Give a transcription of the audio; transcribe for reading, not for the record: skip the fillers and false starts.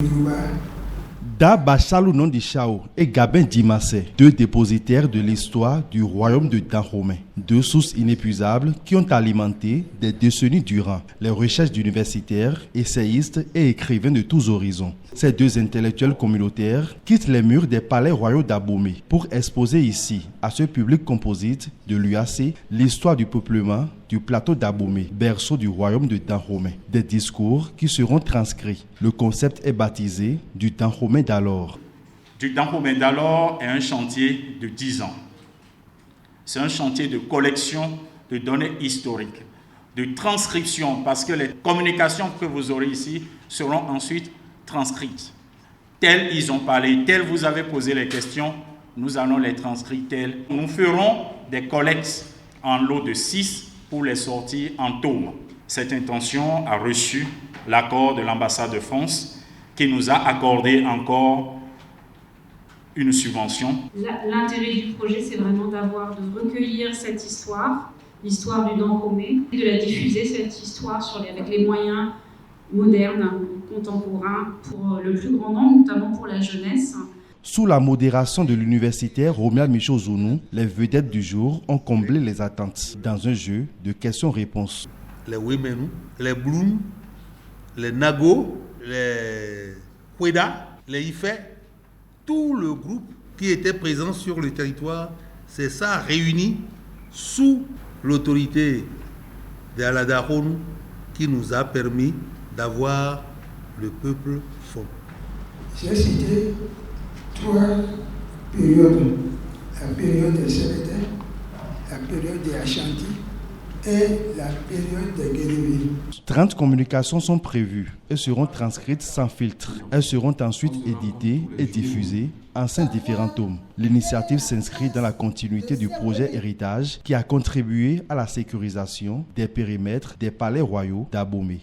Da Bachalou Nondichao et Gabin Dimassé, deux dépositaires de l'histoire du royaume de Dahomey, deux sources inépuisables qui ont alimenté des décennies durant les recherches d'universitaires, essayistes et écrivains de tous horizons. Ces deux intellectuels communautaires quittent les murs des palais royaux d'Abomey pour exposer ici, à ce public composite de l'UAC, l'histoire du peuplement du plateau d'Abomey, berceau du royaume de Dahomey. Des discours qui seront transcrits. Le concept est baptisé du Dahomey d'alors. Du Dahomey d'alors est un chantier de 10 ans. C'est un chantier de collection de données historiques, de transcription, parce que les communications que vous aurez ici seront ensuite transcrites. Tels ils ont parlé, tels vous avez posé les questions, nous allons les transcrire tels. Nous ferons des collectes en lot de 6 pour les sortir en tomes. Cette intention a reçu l'accord de l'ambassade de France qui nous a accordé encore une subvention. L'intérêt du projet, c'est vraiment de recueillir cette histoire, l'histoire du Dahomey, et de la diffuser, cette histoire, avec les moyens modernes, contemporains, pour le plus grand nombre, notamment pour la jeunesse. Sous la modération de l'universitaire Romia Michaud-Zounou, les vedettes du jour ont comblé les attentes dans un jeu de questions-réponses. Les Wemenu, les Bloum, les Nago, les Kweda, les Ife, tout le groupe qui était présent sur le territoire, c'est ça réuni sous l'autorité d'Aladahonou qui nous a permis d'avoir le peuple fort. J'ai cité 3 périodes, la période des Sénégalais, la période des Ashanti et la période des Guénévis. 30 communications sont prévues et seront transcrites sans filtre. Elles seront ensuite éditées et diffusées en 5 différents tomes. L'initiative s'inscrit dans la continuité du projet Héritage qui a contribué à la sécurisation des périmètres des palais royaux d'Abomey.